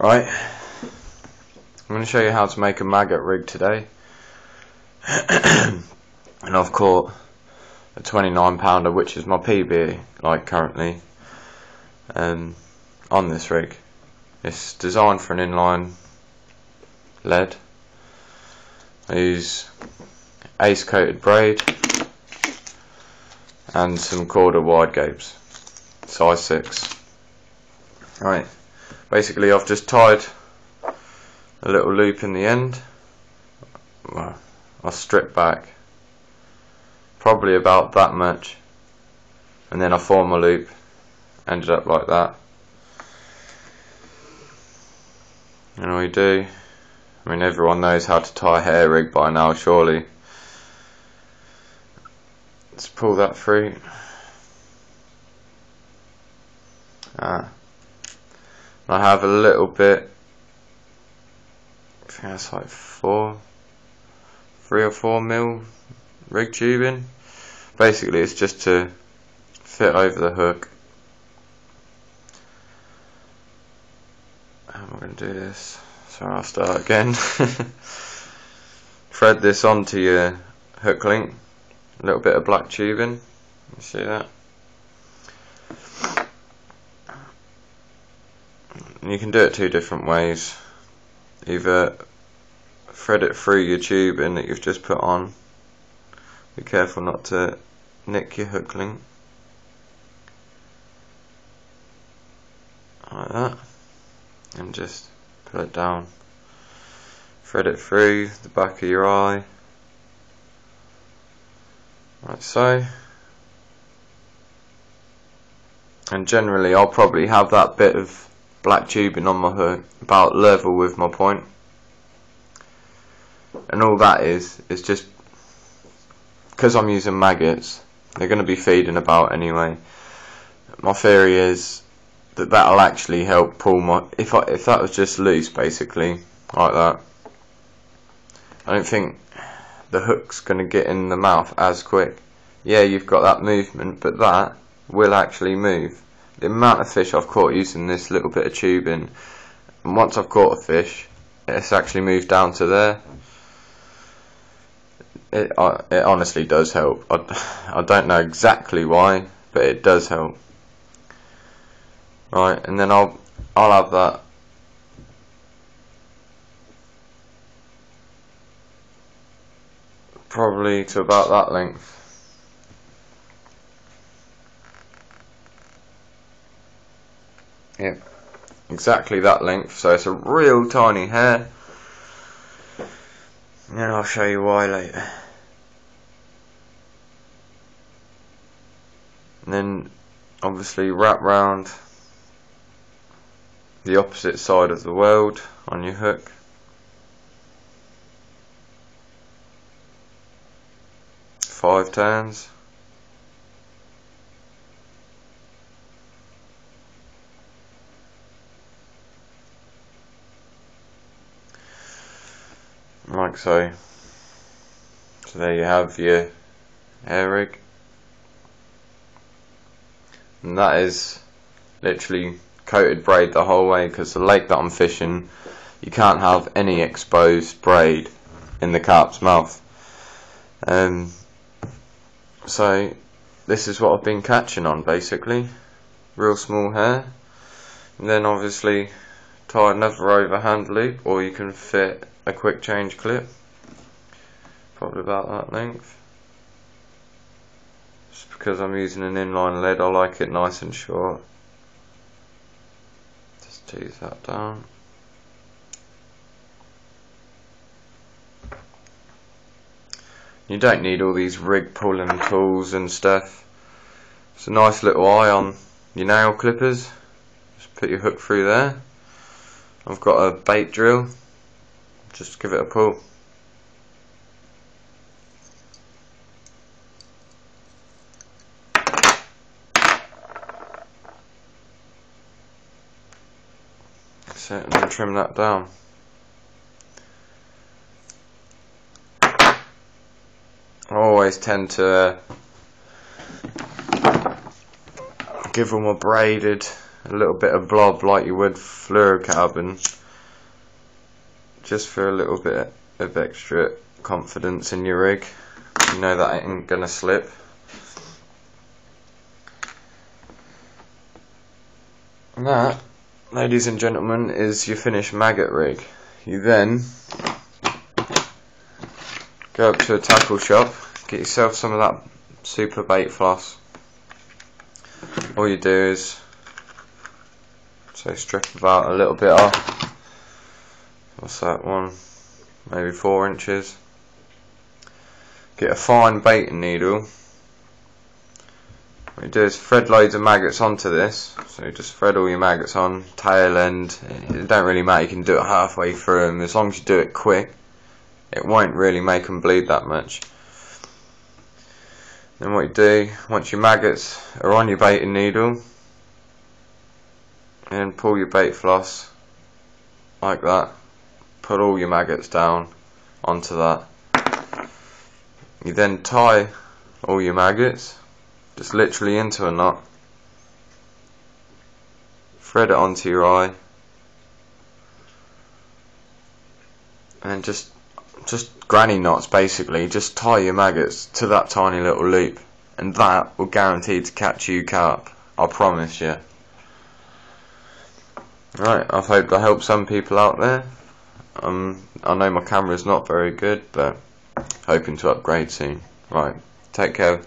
Right, I'm going to show you how to make a maggot rig today. And I've caught a 29 pounder, which is my PB like currently, on this rig. It's designed for an inline lead. I use ace coated braid and some Corda wide gapes, size 6. Right, basically I've just tied a little loop in the end. Well, I'll strip back probably about that much, and then I form a loop, ended up like that. And all you do, I mean, everyone knows how to tie a hair rig by now surely. Let's pull that through. I have a little bit, I think that's like 3 or 4 mil rig tubing. Basically it's just to fit over the hook. How am I going to do this? So I'll start again. Thread this onto your hook link, a little bit of black tubing, you see that? And you can do it 2 different ways. Either thread it through your tubing that you've just put on, be careful not to nick your hook link, like that, and just pull it down, thread it through the back of your eye, like so. And generally I'll probably have that bit of black tubing on my hook about level with my point, and all that is just because I'm using maggots, they're going to be feeding about anyway. My theory is that that'll actually help pull my, if that was just loose basically like that, I don't think the hook's going to get in the mouth as quick. Yeah, you've got that movement, but that will actually move. The amount of fish I've caught using this little bit of tubing, and once I've caught a fish, it's actually moved down to there. It honestly does help. I don't know exactly why, but it does help. Right, and then I'll have that probably to about that length. Yep, exactly that length, so it's a real tiny hair, and I'll show you why later. And then obviously wrap round the opposite side of the weld on your hook. Five turns. Like so. So there you have your hair rig. And that is literally coated braid the whole way, because the lake that I'm fishing, you can't have any exposed braid in the carp's mouth. So this is what I've been catching on basically, real small hair. And then obviously tie another overhand loop, or you can fit a quick change clip, probably about that length. Just because I'm using an inline lead, I like it nice and short. Just tease that down. You don't need all these rig pulling tools and stuff. It's a nice little eye on your nail clippers. Just put your hook through there. I've got a bait drill. Just give it a pull. That's it, and then trim that down. I always tend to give them a braided a little bit of blob like you would fluorocarbon, just for a little bit of extra confidence in your rig. You know that ain't gonna slip. And that, ladies and gentlemen, is your finished maggot rig. You then go up to a tackle shop, get yourself some of that super bait floss. All you do is strip about a little bit off. What's that one? Maybe 4 inches. Get a fine baiting needle. What you do is thread loads of maggots onto this. So you just thread all your maggots on, tail end. It don't really matter, you can do it halfway through them. As long as you do it quick, it won't really make them bleed that much. Then what you do, once your maggots are on your baiting needle, and pull your bait floss like that. Put all your maggots down onto that. You then tie all your maggots just literally into a knot. Thread it onto your eye, and just granny knots basically. Just tie your maggots to that tiny little loop, and that will guarantee to catch you carp. I promise you. Right, I hope that helps some people out there. I know my camera's not very good, but hoping to upgrade soon. Right, take care.